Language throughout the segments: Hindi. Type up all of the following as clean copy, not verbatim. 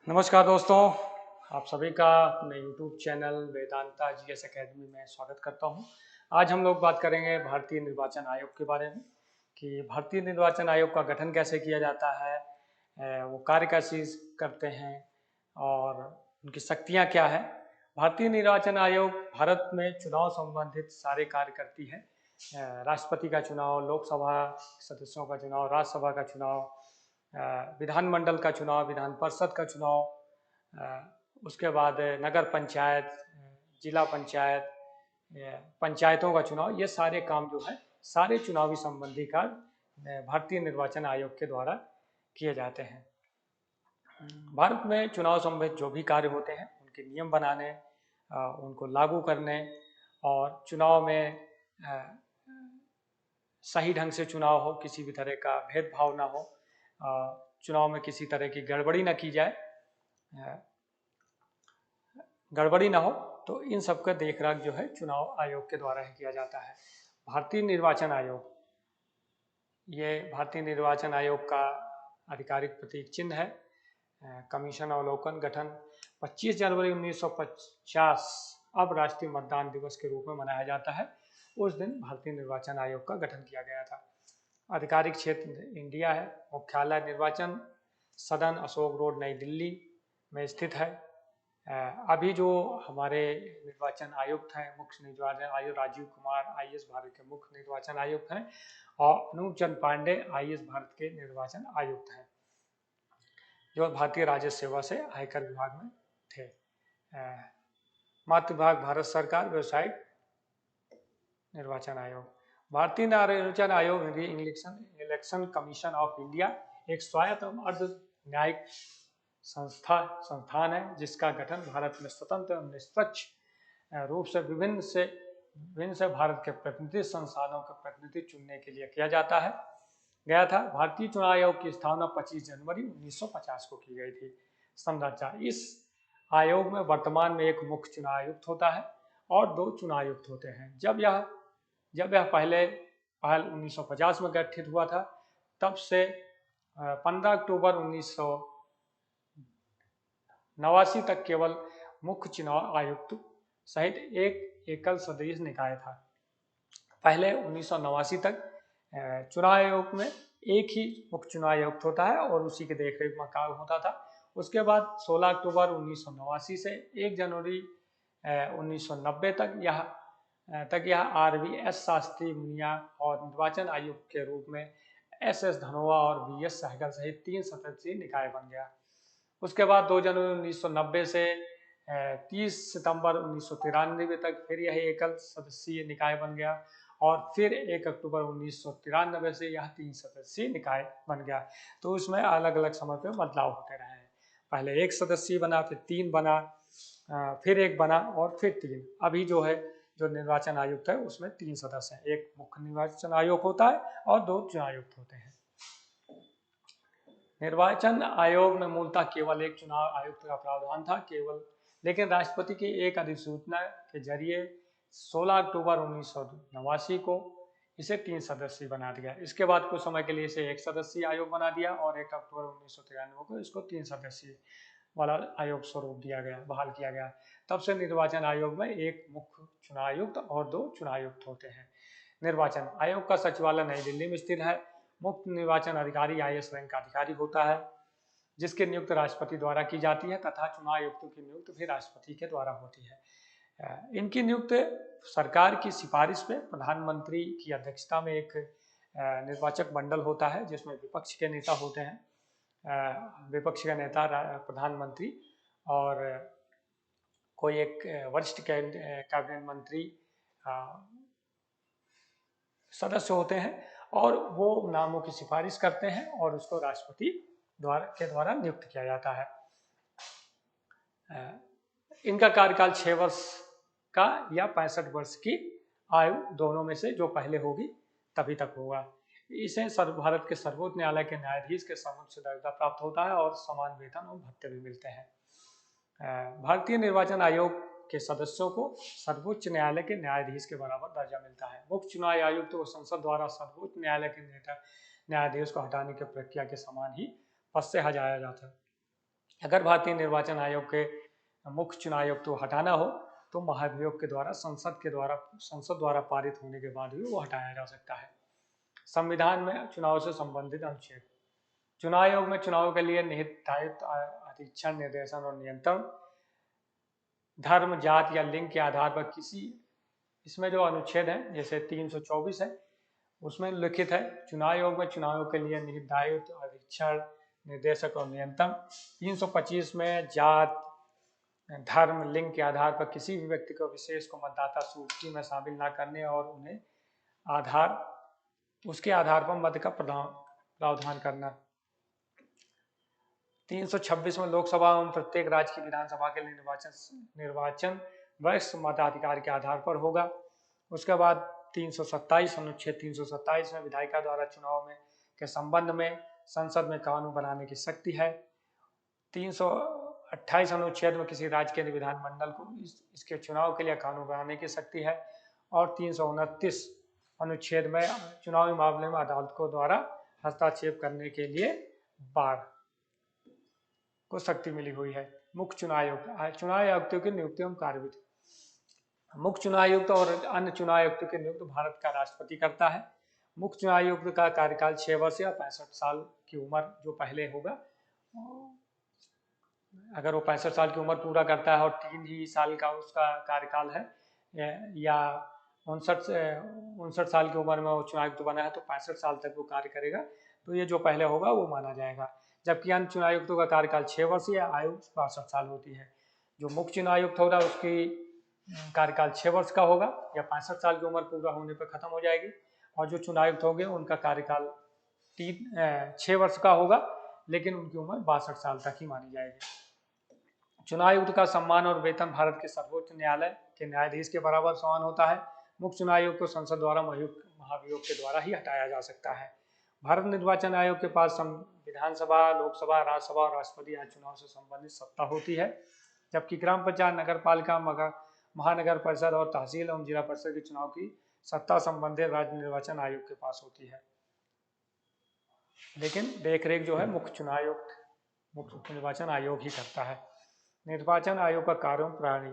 नमस्कार दोस्तों, आप सभी का अपने YouTube channel Vedanta GS academy में स्वागत करता हूं। आज हम लोग बात करेंगे भारतीय निर्वाचन आयोग के बारे में कि भारतीय निर्वाचन आयोग का गठन कैसे किया जाता है, वो कार्य कैसे करते हैं और उनकी शक्तियां क्या है। भारतीय निर्वाचन आयोग भारत में चुनाव संबंधित सारे कार्य करती है। राष्ट्रपति का चुनाव, लोकसभा सदस्यों का चुनाव, राज्यसभा का चुनाव, विधानमंडल का चुनाव, विधान परिषद का चुनाव, उसके बाद नगर पंचायत, जिला पंचायत, पंचायतों का चुनाव, ये सारे काम जो है सारे चुनावी संबंधी कार्य भारतीय निर्वाचन आयोग के द्वारा किए जाते हैं। भारत में चुनाव संबंधित जो भी कार्य होते हैं उनके नियम बनाने, उनको लागू करने और चुनाव में सही ढंग से चुनाव हो, किसी भी तरह का भेदभाव ना हो, चुनाव में किसी तरह की गड़बड़ी ना की जाए, गड़बड़ी ना हो, तो इन सब का देख रेख जो है चुनाव आयोग के द्वारा ही किया जाता है। भारतीय निर्वाचन आयोग, ये भारतीय निर्वाचन आयोग का आधिकारिक प्रतीक चिन्ह है। कमीशन अवलोकन गठन 25 जनवरी 1950 अब राष्ट्रीय मतदान दिवस के रूप में मनाया जाता है। उस दिन भारतीय निर्वाचन आयोग का गठन किया गया था। आधिकारिक क्षेत्र इंडिया है। मुख्यालय निर्वाचन सदन अशोक रोड नई दिल्ली में स्थित है। अभी जो हमारे निर्वाचन आयुक्त हैं, मुख्य निर्वाचन आयुक्त राजीव कुमार आईएएस भारत के मुख्य निर्वाचन आयुक्त हैं और अनूप चंद्र पांडे आईएएस भारत के निर्वाचन आयुक्त हैं, जो भारतीय राजस्व सेवा से आयकर विभाग में थे। मातृभाग भारत सरकार, वेबसाइट निर्वाचन आयोग। भारतीय निर्वाचन आयोग इलेक्शन कमीशन ऑफ इंडिया एक स्वायत्त अर्ध न्यायिक संस्थान है जिसका गठन भारत में स्वतंत्र और निष्पक्ष रूप से विभिन्न से भारत के प्रतिनिधि संस्थानों के प्रतिनिधि चुनने के लिए किया जाता है गया था। भारतीय चुनाव आयोग की स्थापना 25 जनवरी 1950 को की गई थी। संरचना, इस आयोग में वर्तमान में एक मुख्य चुनाव आयुक्त होता है और 2 चुनाव आयुक्त होते हैं। जब यह पहल 1950 में गठित हुआ था, तब से 15 अक्टूबर 1989 तक केवल मुख्य चुनाव आयुक्त सहित एक एकल सदस्य निकाय था। पहले 1989 तक चुनाव आयोग में एक ही मुख्य चुनाव आयुक्त होता है और उसी के देखरेख में कार्य होता था। उसके बाद 16 अक्टूबर 1989 से 1 जनवरी 1990 तक यह RVS शास्त्री मुनिया और निर्वाचन आयुक्त के रूप में SS धनोआ और BS सहगल सहित 3 सदस्यीय निकाय बन गया। उसके बाद 2 जनवरी 1990 से 30 सितंबर 1993 तक फिर यह एकल सदस्यीय निकाय बन गया और फिर 1 अक्टूबर 1993 से यह 3 सदस्यीय निकाय बन गया। तो उसमें अलग अलग समय पे बदलाव होते रहे हैं। पहले 1 सदस्यीय बना, फिर 3 बना, फिर 1 बना और फिर 3। अभी जो है जो निर्वाचन आयुक्त है उसमें 3 सदस्य हैं। एक मुख्य निर्वाचन आयोग होता है और 2 चुनाव आयुक्त होते हैं। निर्वाचन आयोग में मूलतः केवल एक चुनाव आयुक्त का प्रावधान था केवल, लेकिन राष्ट्रपति की एक अधिसूचना के जरिए 16 अक्टूबर 1989 को इसे 3 सदस्यीय बना दिया। इसके बाद कुछ समय के लिए इसे 1 सदस्यीय आयोग बना दिया और 1 अक्टूबर 1993 को इसको 3 सदस्यीय वाला आयोग स्वरूप दिया गया, बहाल किया गया। तब से निर्वाचन आयोग में एक मुख्य चुनाव आयुक्त और 2 चुनाव आयुक्त होते हैं। निर्वाचन आयोग का सचिवालय नई दिल्ली में स्थित है। मुख्य निर्वाचन अधिकारी IAS रैंक का अधिकारी होता है जिसकी नियुक्ति राष्ट्रपति द्वारा की जाती है तथा चुनाव आयुक्तों की नियुक्ति भी राष्ट्रपति के द्वारा होती है। इनकी नियुक्ति सरकार की सिफारिश पे प्रधानमंत्री की अध्यक्षता में एक निर्वाचक मंडल होता है जिसमें विपक्ष के नेता होते हैं। विपक्ष का नेता प्रधानमंत्री और कोई एक वरिष्ठ कैबिनेट मंत्री सदस्य होते हैं और वो नामों की सिफारिश करते हैं और उसको राष्ट्रपति द्वारा नियुक्त किया जाता है। इनका कार्यकाल 6 वर्ष का या 65 वर्ष की आयु दोनों में से जो पहले होगी तभी तक होगा। इसे भारत के सर्वोच्च न्यायालय के न्यायाधीश के सर्वोच्च दर्जा प्राप्त होता है और समान वेतन और भत्ते भी मिलते हैं। भारतीय निर्वाचन आयोग के सदस्यों को सर्वोच्च न्यायालय के न्यायाधीश के बराबर दर्जा मिलता है। मुख्य चुनाव आयुक्त को संसद द्वारा सर्वोच्च न्यायालय के न्यायाधीश को हटाने की प्रक्रिया के समान ही पद से हटाया जाता है। अगर भारतीय निर्वाचन आयोग के मुख्य चुनाव आयुक्त को हटाना हो तो महाभियोग के द्वारा संसद द्वारा पारित होने के बाद ही वो हटाया जा सकता है। संविधान में चुनाव से संबंधित अनुच्छेद। चुनाव आयोग में चुनाव के लिए निहित दायित्व अधीक्षण, निर्देशन और नियंत्रण धर्म, जात या लिंग के आधार पर किसी, इसमें जो अनुच्छेद है जैसे 324 है उसमें लिखित है चुनाव आयोग में चुनाव के लिए निहित दायित्व अधीक्षण, निर्देशक और नियंत्रण। 325 में जात, धर्म, लिंग के आधार पर किसी भी व्यक्ति को विशेष को मतदाता सूची में शामिल न करने और उन्हें उसके आधार पर मत का प्रावधान करना। 326 में लोकसभा एवं प्रत्येक राज्य की विधानसभा के लिए निर्वाचन वरिष्ठ मताधिकार के आधार पर होगा। उसके बाद 327 अनुच्छेद 327 में विधायिका द्वारा चुनाव में के संबंध में संसद में कानून बनाने की शक्ति है। 328 अनुच्छेद में किसी राज्य के विधानमंडल को इसके चुनाव के लिए कानून बनाने की शक्ति है। और 329 अनुच्छेद में चुनावी मामले में अदालतों द्वारा हस्तक्षेप करने के लिए बार को शक्ति मिली हुई है। मुख्य चुनाव आयुक्त, चुनाव आयुक्तों की नियुक्ति एवं कार्यविधि। मुख्य चुनाव आयुक्त और अन्य चुनाव आयुक्तों की नियुक्ति भारत का राष्ट्रपति करता है। मुख्य चुनाव आयुक्त का कार्यकाल 6 वर्ष या 65 साल की उम्र जो पहले होगा, अगर वो 65 साल की उम्र पूरा करता है और 3 ही साल का उसका कार्यकाल है, या 59 साल की उम्र में वो चुनाव आयुक्त बना है तो 65 साल तक वो कार्य करेगा, तो ये जो पहले होगा वो माना जाएगा। जबकि अन्य चुनाव आयुक्तों का कार्यकाल 6 वर्ष या आयु 62 साल होती है। जो मुख्य चुनाव आयुक्त होगा उसकी कार्यकाल 6 वर्ष का होगा या 65 साल की उम्र पूरा होने पर खत्म हो जाएगी, और जो चुनाव आयुक्त होंगे उनका कार्यकाल 6 वर्ष का होगा लेकिन उनकी उम्र 62 साल तक ही मानी जाएगी। चुनाव आयुक्त का सम्मान और वेतन भारत के सर्वोच्च न्यायालय के न्यायाधीश के बराबर समान होता है। मुख्य चुनाव आयुक्त को संसद द्वारा महाभियोग के द्वारा ही हटाया जा सकता है। भारत निर्वाचन आयोग के पास विधानसभा, लोकसभा, राज्यसभा और राष्ट्रपति आदि चुनाव से संबंधित सत्ता होती है, जबकि ग्राम पंचायत, नगर पालिका, महानगर परिषद और तहसील एवं जिला परिषद के चुनाव की सत्ता संबंधित राज्य निर्वाचन आयोग के पास होती है, लेकिन देखरेख जो है मुख्य निर्वाचन आयोग ही करता है। निर्वाचन आयोग का कार्य प्रणाली।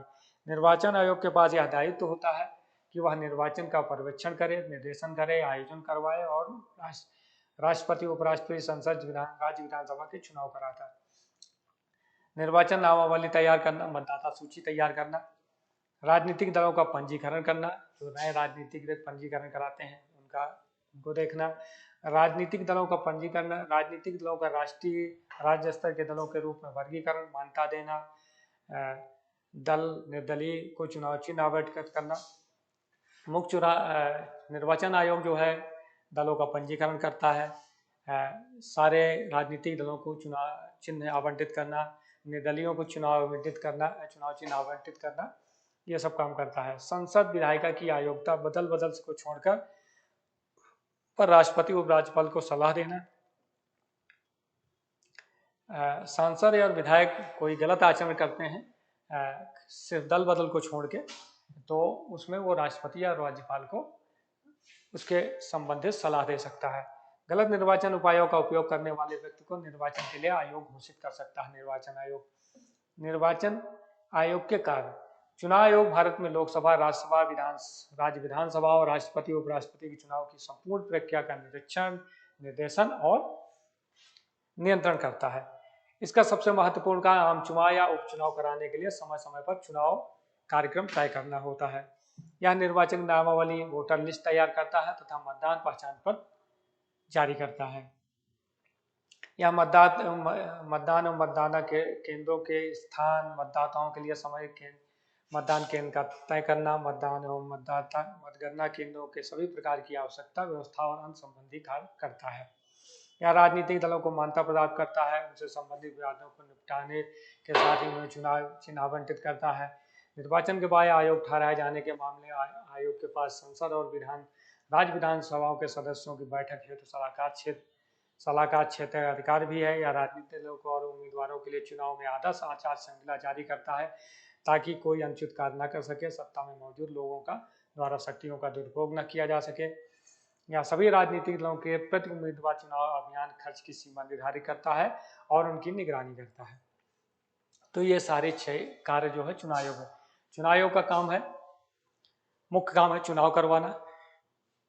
निर्वाचन आयोग के पास यह दायित्व होता है कि वह निर्वाचन का पर्यवेक्षण करे, निर्देशन करे, आयोजन करवाए और राष्ट्रपति, उपराष्ट्रपति, संसद, राज्य विधानसभा के चुनाव कराता है। निर्वाचन नामावली तैयार करना, मतदाता सूची तैयार करना, राजनीतिक दलों का पंजीकरण करना, जो नए राजनीतिक पंजीकरण कराते हैं उनको देखना, राजनीतिक दलों का पंजीकरण, राजनीतिक दलों का राष्ट्रीय, राज्य स्तर के दलों के रूप में वर्गीकरण, मान्यता देना, दल, निर्दलीय को चुनाव चिन्ह आवंटित करना। मुख्य निर्वाचन आयोग जो है दलों का पंजीकरण करता है, सारे राजनीतिक दलों को चुनाव चिन्ह आवंटित करना, निर्दलीयों को चुनाव आवंटित करना, चुनाव चिन्ह आवंटित करना, ये सब काम करता है। संसद विधायिका की आयोग्यता बदल को छोड़कर पर राष्ट्रपति, उपराज्यपाल को सलाह देना। सांसद और विधायक कोई गलत आचरण करते हैं सिर्फ दल बदल को छोड़ के, तो उसमें वो राष्ट्रपति या राज्यपाल को उसके संबंधित सलाह दे सकता है। गलत निर्वाचन उपायों का उपयोग करने वाले व्यक्ति को निर्वाचन के लिए आयोग घोषित कर सकता है। निर्वाचन आयोग के कार्य। चुनाव आयोग भारत में लोकसभा, राज्यसभा, राज्य विधानसभा और राष्ट्रपति, उपराष्ट्रपति के चुनाव की संपूर्ण प्रक्रिया का निरीक्षण, निर्देशन और नियंत्रण करता है। इसका सबसे महत्वपूर्ण काम आम चुनाव या उपचुनाव कराने के लिए समय समय पर चुनाव कार्यक्रम तय करना होता है। यह निर्वाचन नामावली, वोटर लिस्ट तैयार करता है तथा मतदान पहचान पत्र जारी करता है। यह मतदान और मतदान के केंद्रों के स्थान, मतदाताओं के लिए समय, मतदान केंद्र का तय करना, मतदान एवं मतगणना केंद्रों के सभी प्रकार की आवश्यकता, व्यवस्था और अन्य संबंधी कार्य करता है। यह राजनीतिक दलों को मान्यता प्रदान करता है, उनसे संबंधित विवादों को निपटाने के साथ ही उन्हें चुनाव चिन्ह आवंटित करता है। निर्वाचन के बाद आयोग ठहराए जाने के मामले आयोग के पास संसद और राज्य विधानसभाओं के सदस्यों की बैठक हेतु सलाहकार क्षेत्र अधिकार भी है। या राजनीतिक दलों को और उम्मीदवारों के लिए चुनाव में आदर्श आचार संहिता जारी करता है ताकि कोई अनुचित कार्य न कर सके, सत्ता में मौजूद लोगों का द्वारा शक्तियों का दुरुपयोग न किया जा सके। या सभी राजनीतिक दलों के प्रति उम्मीदवार चुनाव अभियान खर्च की सीमा निर्धारित करता है और उनकी निगरानी करता है। तो ये सारे 6 कार्य जो है चुनाव आयोग है। चुनाव आयोग का काम है, मुख्य काम है चुनाव करवाना।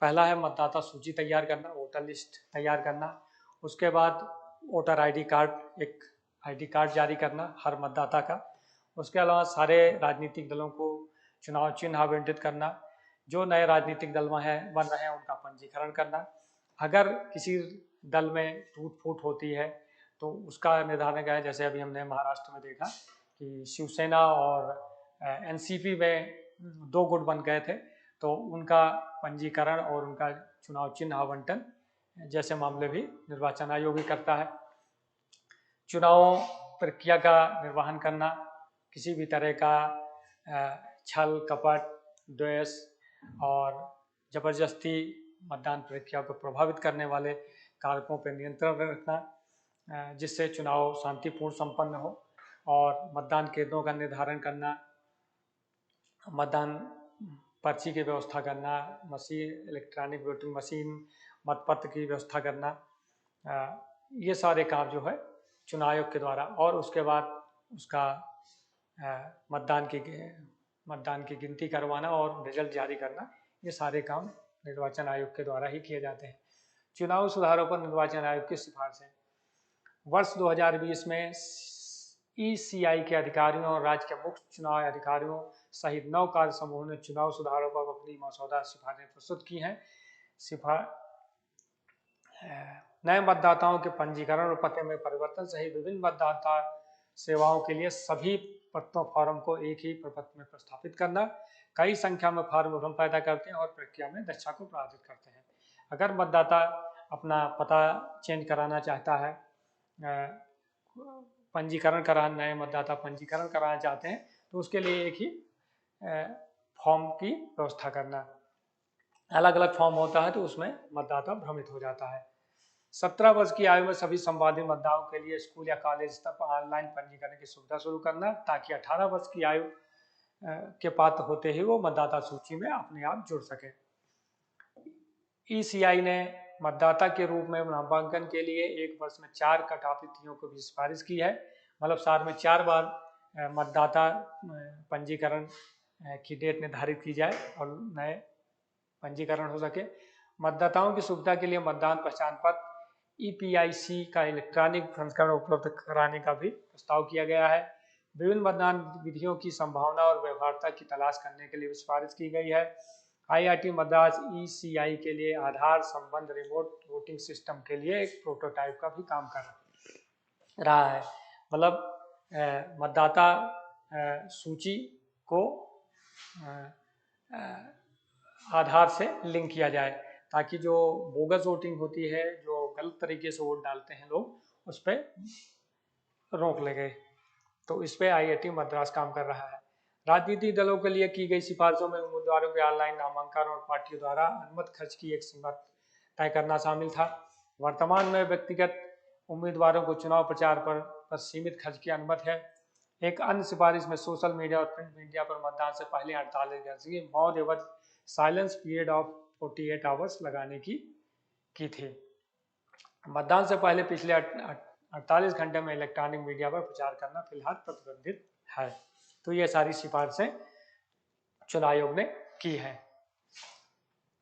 पहला है मतदाता सूची तैयार करना, वोटर लिस्ट तैयार करना। उसके बाद वोटर आईडी कार्ड, एक आईडी कार्ड जारी करना हर मतदाता का। उसके अलावा सारे राजनीतिक दलों को चुनाव चिन्ह आवंटित करना। जो नए राजनीतिक दल बन रहे हैं उनका पंजीकरण करना। अगर किसी दल में टूट फूट होती है तो उसका निर्धारण क्या है। जैसे अभी हमने महाराष्ट्र में देखा कि शिवसेना और एनसीपी में 2 गुट बन गए थे, तो उनका पंजीकरण और उनका चुनाव चिन्ह आवंटन जैसे मामले भी निर्वाचन आयोग ही करता है। चुनाव प्रक्रिया का निर्वहन करना, किसी भी तरह का छल कपट द्वेष और जबरदस्ती मतदान प्रक्रिया को प्रभावित करने वाले कारकों पर नियंत्रण रखना, जिससे चुनाव शांतिपूर्ण संपन्न हो। और मतदान केंद्रों का निर्धारण करना, मतदान पर्ची की व्यवस्था करना, मशीन इलेक्ट्रॉनिक वोटिंग मशीन, मतपत्र की व्यवस्था करना, ये सारे काम जो है चुनाव आयोग के द्वारा। और उसके बाद उसका मतदान की गिनती करवाना और रिजल्ट जारी करना, ये सारे काम निर्वाचन आयोग के द्वारा ही किए जाते हैं। चुनाव सुधारों पर निर्वाचन आयोग की सिफारिशें। वर्ष 2020 में ECI के अधिकारियों और राज्य के मुख्य चुनाव अधिकारियों सहित 9 कार्य समूहों ने चुनाव सुधारों पर अपनी मसौदा सिफारिशें प्रस्तुत की हैं। नए मतदाताओं के पंजीकरण और पते में परिवर्तन सहित विभिन्न मतदाता सेवाओं के लिए सभी पत्रों फॉर्म को एक ही प्रपत्र में प्रस्थापित करना। कई संख्या में फॉर्म विभ्रम पैदा करते हैं और प्रक्रिया में दक्षता को बाधित करते हैं। अगर मतदाता अपना पता चेंज कराना चाहता है, नए मतदाता पंजीकरण कराना चाहते हैं, तो उसके लिए एक ही फॉर्म की व्यवस्था करना। अलग अलग फॉर्म होता है तो उसमें मतदाता भ्रमित हो जाता है। 17 वर्ष की आयु में सभी संवादित मतदाताओं के लिए स्कूल या कॉलेज स्तर पर ऑनलाइन पंजीकरण की सुविधा शुरू करना, ताकि 18 वर्ष की आयु के पात्र होते ही वो मतदाता सूची में अपने आप जुड़ सके। ECI ने मतदाता के रूप में नामांकन के लिए 1 वर्ष में 4 कट ऑफ तिथियों को भी सिफारिश की है। मतलब साल में 4 बार मतदाता पंजीकरण की डेट निर्धारित की जाए और नए पंजीकरण हो सके। मतदाताओं की सुविधा के लिए मतदान पहचान पत्र EPIC का इलेक्ट्रॉनिक संस्करण उपलब्ध कराने का भी प्रस्ताव किया गया है। विभिन्न मतदान विधियों की संभावना और व्यवहार्यता की तलाश करने के लिए सिफारिश की गई है। IIT मद्रास ECI के लिए आधार संबंध रिमोट वोटिंग सिस्टम के लिए एक प्रोटोटाइप का भी काम कर रहा है। मतलब मतदाता सूची को आधार से लिंक किया जाए, ताकि जो बोगस वोटिंग होती है, जो गलत तरीके से वोट डालते हैं लोग, उस पर रोक लगे। तो इस पे IIT मद्रास काम कर रहा है। राजनीतिक दलों के लिए की गई सिफारिशों में उम्मीदवारों के ऑनलाइन नामांकन और पार्टियों द्वारा अनुमत खर्च की एक सीमा तय करना शामिल था। वर्तमान में व्यक्तिगत उम्मीदवारों को चुनाव प्रचार पर सीमित खर्च की अनुमति है। एक अन्य सिफारिश में सोशल मीडिया और प्रिंट मीडिया पर मतदान से पहले 48 घंटे की मौन एवं साइलेंस पीरियड ऑफ 48 आवर्स लगाने की थी। मतदान से पहले पिछले 48 घंटे में इलेक्ट्रॉनिक मीडिया पर प्रचार करना फिलहाल प्रतिबंधित है। तो ये सारी सिफारिशें चुनाव आयोग ने की है।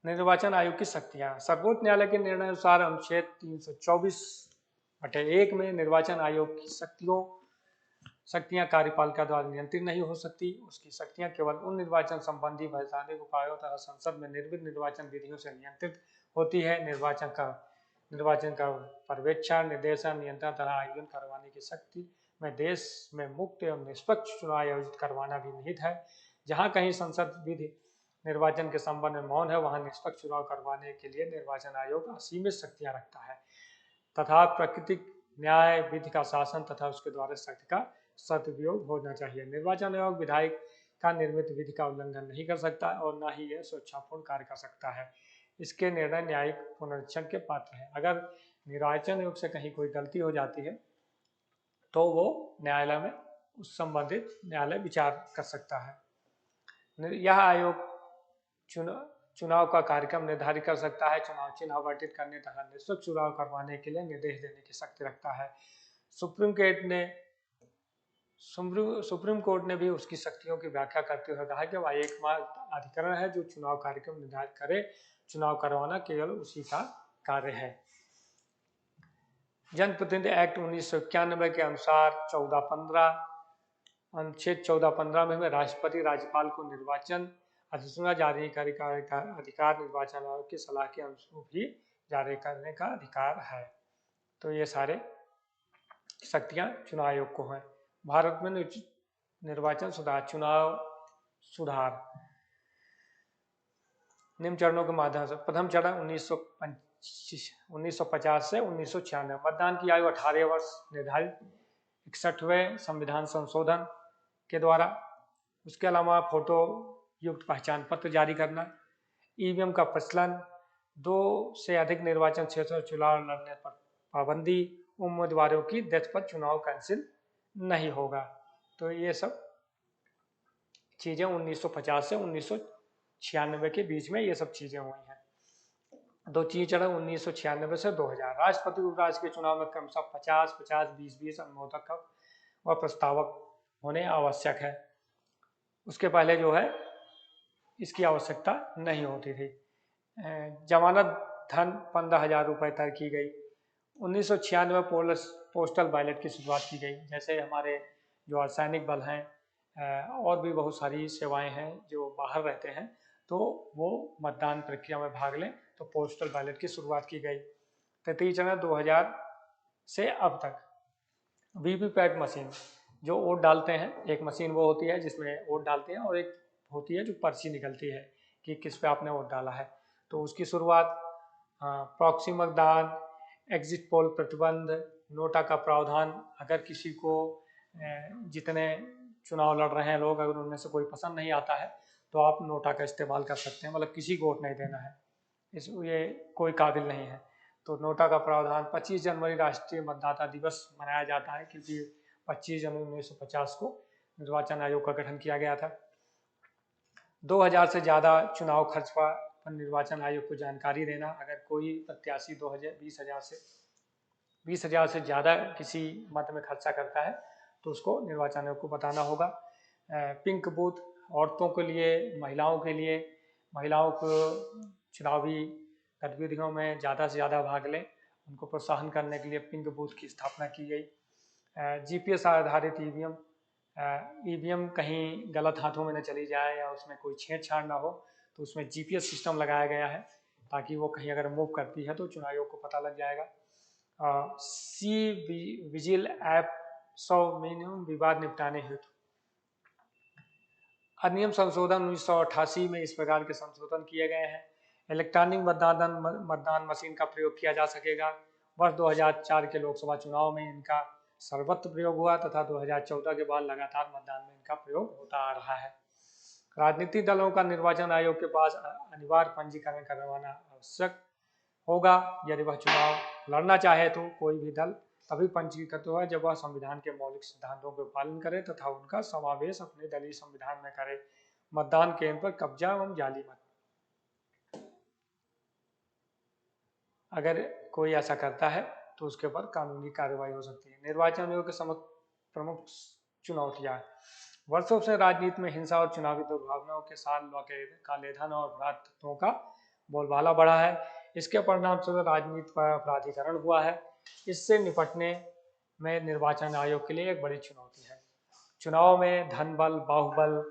निर्वाचन आयोग की शक्तियां। सर्वोच्च न्यायालय के निर्णय अनुसार अनुच्छेद 324/1 में निर्वाचन आयोग की शक्तियां कार्यपालिका द्वारा नियंत्रित नहीं हो सकती। उसकी शक्तियां केवल उन निर्वाचन संबंधी वैधानिक उपायों तथा संसद में निर्मित निर्वाचन विधियों से नियंत्रित होती है। निर्वाचन का पर्यवेक्षण, निर्देशन, नियंत्रण तथा आयोजन करवाने की शक्ति में देश में मुक्त एवं निष्पक्ष चुनाव आयोजित करवाना भी निहित है। जहां कहीं संसद विधि निर्वाचन के संबंध में मौन है, वहां निष्पक्ष चुनाव करवाने के लिए निर्वाचन आयोग असीमित शक्तियां रखता है तथा प्राकृतिक न्याय विधि का शासन तथा उसके द्वारा शक्ति का सदुपयोग होना चाहिए। निर्वाचन आयोग विधायक का निर्मित विधि का उल्लंघन नहीं कर सकता और न ही यह स्वेच्छापूर्ण कार्य कर सकता है। इसके निर्णय न्यायिक पुनरीक्षण के पात्र हैं। अगर निर्वाचन आयोग से कहीं कोई गलती हो जाती है तो वो न्यायालय में उस संबंधित न्यायालय विचार कर सकता है। यह आयोग चुनाव का कार्यक्रम निर्धारित कर सकता है। चुनाव चिन्ह आवंटित करने तथा निष्पक्ष चुनाव करवाने के लिए निर्देश देने की शक्ति रखता है। सुप्रीम कोर्ट ने भी उसकी शक्तियों की व्याख्या करते हुए कहा कि वह एकमात्र अधिकरण है जो चुनाव कार्यक्रम निर्धारित करे, चुनाव करवाना केवल उसी का कार्य है। जनप्रतिनिधि एक्ट 1991 के अनुसार 14-15 अनुच्छेद 14-15 में राष्ट्रपति राज्यपाल को निर्वाचन अधिसूचना जारी करने का अधिकार निर्वाचन आयोग की सलाह के अनुरूप ही जारी करने का अधिकार है। तो ये सारे शक्तियां चुनाव आयोग को हैं। भारत में निर्वाचन सुधार, चुनाव सुधार निम्न चरणों के माध्यम से। प्रथम चरण 1950 से 1996, मतदान की आयु 18 वर्ष निर्धारित 61वें संविधान संशोधन के द्वारा। उसके अलावा फोटो युक्त पहचान पत्र जारी करना, ईवीएम का प्रचलन, 2 से अधिक निर्वाचन क्षेत्रों में चुनाव लड़ने पर पाबंदी, उम्मीदवारों की डेथ पर चुनाव कैंसिल नहीं होगा। तो ये सब चीजें 1950 से 1996 के बीच में ये सब चीजें हुई हैं। 2 चरण 1996 से 2000, राष्ट्रपति उपराष्ट्रपति के चुनाव में क्रमशः 50-50-20-20 अनुमोदक व प्रस्तावक होने आवश्यक है। उसके पहले जो है इसकी आवश्यकता नहीं होती थी। जमानत धन 15,000 रुपये तय की गई। 1996 में पोस्टल बैलेट की शुरुआत की गई। जैसे हमारे जो अर्धसैनिक बल हैं और भी बहुत सारी सेवाएं हैं जो बाहर रहते हैं, तो वो मतदान प्रक्रिया में भाग लें, तो पोस्टल बैलेट की शुरुआत की गई। तृतीय चरण 2000 से अब तक वीवीपैट मशीन, जो वोट डालते हैं, एक मशीन वो होती है जिसमें वोट डालते हैं और एक होती है जो पर्ची निकलती है कि किस पे आपने वोट डाला है। तो उसकी शुरुआत प्रॉक्सी मतदान, एग्जिट पोल प्रतिबंध, नोटा का प्रावधान, अगर किसी को जितने चुनाव लड़ रहे हैं लोग, अगर उनमें से कोई पसंद नहीं आता है तो आप नोटा का इस्तेमाल कर सकते हैं, मतलब किसी को वोट नहीं देना है, ये कोई काबिल नहीं है। तो नोटा का प्रावधान। 25 जनवरी राष्ट्रीय मतदाता दिवस मनाया जाता है क्योंकि 25 जनवरी 1950 को निर्वाचन आयोग का गठन किया गया था। 2000 से ज़्यादा चुनाव खर्च पर निर्वाचन आयोग को जानकारी देना। अगर कोई प्रत्याशी 20,000 से ज़्यादा किसी मत में खर्चा करता है तो उसको निर्वाचन आयोग को बताना होगा। पिंक बूथ, औरतों के लिए, महिलाओं के लिए, महिलाओं को चुनावी गतिविधियों में ज़्यादा से ज़्यादा भाग लें, उनको प्रोत्साहन करने के लिए पिंक बूथ की स्थापना की गई। जीपीएस आधारित ईवीएम, ईवीएम कहीं गलत हाथों में न चली जाए या उसमें कोई छेड़छाड़ ना हो, तो उसमें जीपीएस सिस्टम लगाया गया है ताकि वो कहीं अगर मूव करती है तो चुनाव आयोग को पता लग जाएगा। सी विजिल ऐप 100 मिनिमम विवाद निपटाने हेतु। अधिनियम संशोधन 1988 में इस प्रकार के संशोधन किए गए हैं। इलेक्ट्रॉनिक मतदान मशीन का प्रयोग किया जा सकेगा। वर्ष 2004 के लोकसभा चुनाव में इनका सर्वत्र प्रयोग हुआ तथा 2014 के बाद लगातार मतदान में इनका प्रयोग होता आ रहा है। राजनीतिक दलों का निर्वाचन आयोग के पास अनिवार्य पंजीकरण करवाना आवश्यक होगा। यदि वह चुनाव लड़ना चाहे तो कोई भी दल तभी पंजीकृत हुआ जब वह संविधान के मौलिक सिद्धांतों का पालन करे तथा उनका समावेश अपने दलीय संविधान में करे। मतदान केंद्र पर कब्जा एवं जाली मत, अगर कोई ऐसा करता है तो उसके ऊपर कानूनी कार्रवाई हो सकती है। निर्वाचन आयोग के समक्ष प्रमुख चुनौतियां। वर्षों से राजनीति में हिंसा और चुनावी दुर्भावनाओं के साथ कालेधन और अपराध तत्वों का बोलबाला बढ़ा है। इसके परिणाम स्वरूप राजनीति पर अपराधीकरण हुआ है। इससे निपटने में निर्वाचन आयोग के लिए एक बड़ी चुनौती है। चुनाव में धन बल, बाहुबल,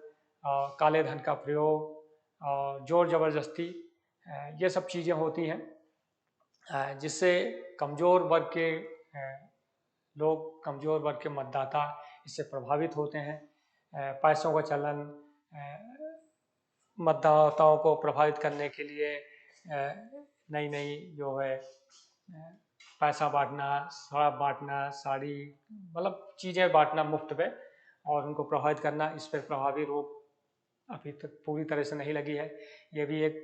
काले धन का प्रयोग, जोर जबरदस्ती, ये सब चीज़ें होती हैं जिससे कमज़ोर वर्ग के लोग, कमज़ोर वर्ग के मतदाता इससे प्रभावित होते हैं। पैसों का चलन, मतदाताओं को प्रभावित करने के लिए नई नई जो है पैसा बांटना, शराब बांटना, साड़ी, मतलब चीज़ें बांटना मुफ्त में और उनको प्रभावित करना, इस पर प्रभावी रोक अभी तक पूरी तरह से नहीं लगी है। ये भी एक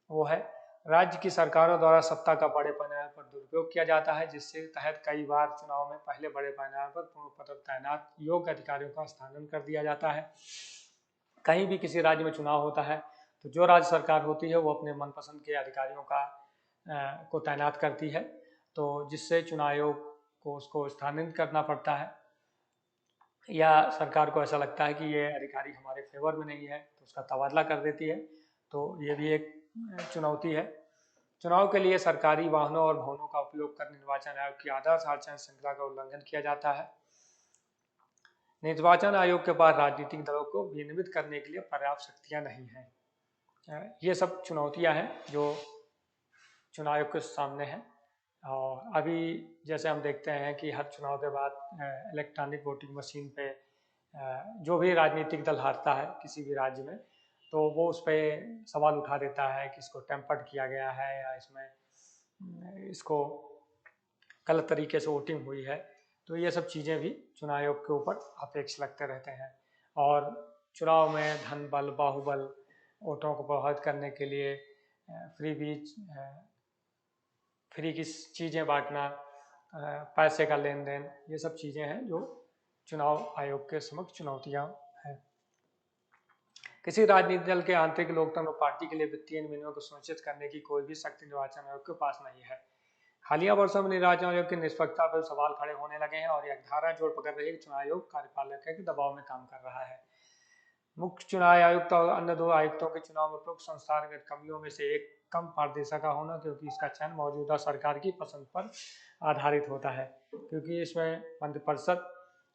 वो है। राज्य की सरकारों द्वारा सत्ता का बड़े पैमाने पर दुरुपयोग किया जाता है, जिससे तहत कई बार चुनाव में पहले बड़े पैमाने पर पूर्ण पद तैनात योग्य अधिकारियों का स्थानांतरण कर दिया जाता है। कहीं भी किसी राज्य में चुनाव होता है तो जो राज्य सरकार होती है वो अपने मनपसंद के अधिकारियों को तैनात करती है, तो जिससे चुनाव आयोग को उसको स्थानांतरित करना पड़ता है। या सरकार को ऐसा लगता है कि ये अधिकारी हमारे फेवर में नहीं है तो उसका तबादला कर देती है। तो ये भी एक चुनौती है। चुनाव के लिए सरकारी वाहनों और भवनों का उपयोग कर निर्वाचन आयोग की आदर्श आचरण श्रृंखला का उल्लंघन किया जाता है। निर्वाचन आयोग के पास राजनीतिक दलों को विनियमित करने के लिए पर्याप्त शक्तियां नहीं हैं। ये सब चुनौतियां हैं जो चुनाव आयोग के सामने हैं। और अभी जैसे हम देखते हैं कि हर चुनाव के बाद इलेक्ट्रॉनिक वोटिंग मशीन पे जो भी राजनीतिक दल हारता है किसी भी राज्य में, तो वो उस पर सवाल उठा देता है कि इसको टेम्पर्ड किया गया है या इसमें इसको गलत तरीके से वोटिंग हुई है। तो ये सब चीज़ें भी चुनाव आयोग के ऊपर अपेक्ष लगते रहते हैं। और चुनाव में धन बल बाहुबल वोटों को प्रभावित करने के लिए फ्री की चीज़ें बांटना, पैसे का लेन देन, ये सब चीज़ें हैं जो चुनाव आयोग के समक्ष चुनौतियां हैं। किसी राजनीतिक दल के आंतरिक लोकतंत्र पार्टी के लिए वित्तीय विनियमन को सुनिश्चित करने की कोई भी शक्ति निर्वाचन आयोग के पास नहीं है। हालिया वर्षों में निर्वाचन आयोग की निष्पक्षता पर सवाल खड़े होने लगे हैं और यह धारा जोड़ पकड़ रही है कि चुनाव आयोग कार्यपालक के दबाव में काम कर रहा है। मुख्य चुनाव आयुक्त और अन्य 2 आयुक्तों के चुनाव में प्रमुख संस्थागत कमियों में से एक कम पारदर्शिता का होना, क्योंकि इसका चयन मौजूदा सरकार की पसंद पर आधारित होता है। क्योंकि इसमें मंत्रिपरिषद,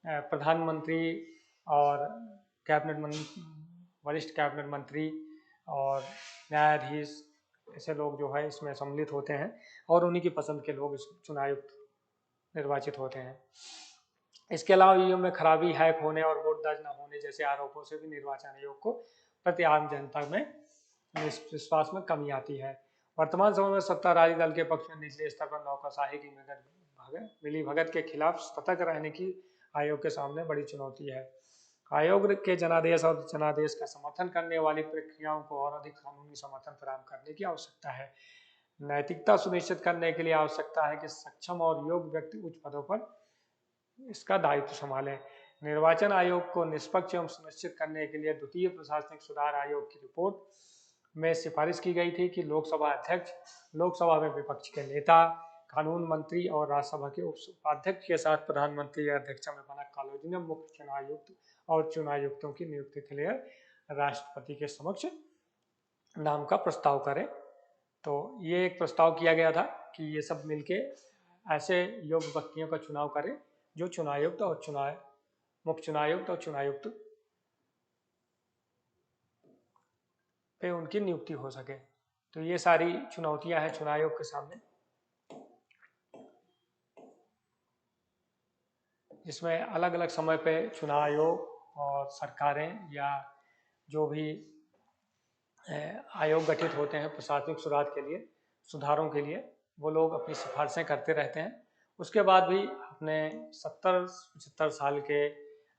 प्रधानमंत्री और वरिष्ठ कैबिनेट मंत्री और न्यायाधीश, ऐसे लोग जो है इसमें सम्मिलित होते हैं और उन्हीं की पसंद के लोग इस चुनाव आयुक्त निर्वाचित होते हैं। इसके अलावा ईवीएम में खराबी, हैक होने और वोट दर्ज न होने जैसे आरोपों से भी निर्वाचन आयोग को प्रति आम जनता में विश्वास में कमी आती है। वर्तमान समय में सत्ताधारी दल के पक्ष में निचले स्तर पर नौकरशाही की मिलीभगत के खिलाफ सतर्क रहने की आयोग के सामने बड़ी चुनौती है। आयोग के जनादेश और जनादेश का समर्थन करने वाली प्रक्रियाओं को और अधिक कानूनी समर्थन प्रदान करने की आवश्यकता है। नैतिकता सुनिश्चित करने के लिए आवश्यकता है कि सक्षम और योग्य व्यक्ति उच्च पदों पर इसका दायित्व संभालें। निर्वाचन आयोग को निष्पक्ष एवं सुनिश्चित करने के लिए द्वितीय प्रशासनिक सुधार आयोग की रिपोर्ट में सिफारिश की गई थी कि लोकसभा अध्यक्ष, लोकसभा में विपक्ष के नेता, कानून मंत्री और राज्यसभा के उपाध्यक्ष के साथ प्रधानमंत्री या अध्यक्ष में बना कॉलेजियम मुख्य चुनाव आयुक्त और चुनाव आयुक्तों की नियुक्ति के लिए राष्ट्रपति के समक्ष नाम का प्रस्ताव करें। तो ये एक प्रस्ताव किया गया था कि ये सब मिलके ऐसे योग्य व्यक्तियों का चुनाव करें जो चुनाव आयुक्त और मुख्य चुनाव आयुक्त और चुनाव आयुक्त पे उनकी नियुक्ति हो सके। तो ये सारी चुनौतियां हैं चुनाव आयोग के सामने, जिसमें अलग अलग समय पे चुनाव आयोग और सरकारें या जो भी आयोग गठित होते हैं प्रशासनिक सुधारों के लिए वो लोग अपनी सिफारिशें करते रहते हैं। उसके बाद भी अपने 70-75 साल के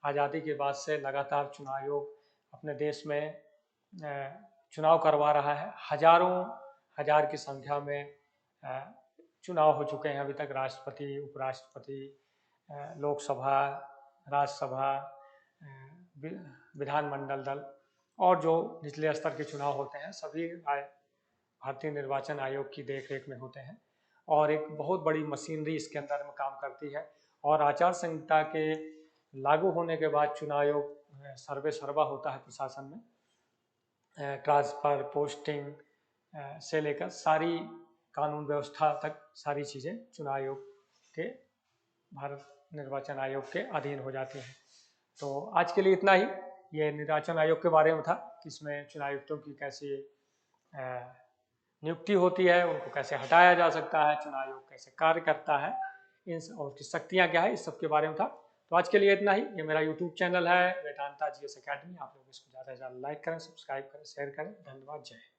आज़ादी के बाद से लगातार चुनाव आयोग अपने देश में चुनाव करवा रहा है। हजारों हजार की संख्या में चुनाव हो चुके हैं अभी तक, राष्ट्रपति, उपराष्ट्रपति, लोकसभा, राज्यसभा, विधानमंडल दल और जो निचले स्तर के चुनाव होते हैं सभी भारतीय निर्वाचन आयोग की देखरेख में होते हैं। और एक बहुत बड़ी मशीनरी इसके अंदर में काम करती है। और आचार संहिता के लागू होने के बाद चुनाव आयोग सर्वे सर्वा होता है प्रशासन में, ट्रांसफर, पोस्टिंग से लेकर सारी कानून व्यवस्था तक सारी चीज़ें चुनाव आयोग के, भारत निर्वाचन आयोग के अधीन हो जाती हैं। तो आज के लिए इतना ही। ये निर्वाचन आयोग के बारे में था कि इसमें चुनाव आयुक्तों की कैसे नियुक्ति होती है, उनको कैसे हटाया जा सकता है, चुनाव आयोग कैसे कार्य करता है, इन और उसकी शक्तियाँ क्या है, इस सब के बारे में था। तो आज के लिए इतना ही। ये मेरा यूट्यूब चैनल है वेदांता जीएस अकेडमी। आप लोग इसको ज़्यादा से ज़्यादा लाइक करें, सब्सक्राइब करें, शेयर करें। धन्यवाद। जय हिंद।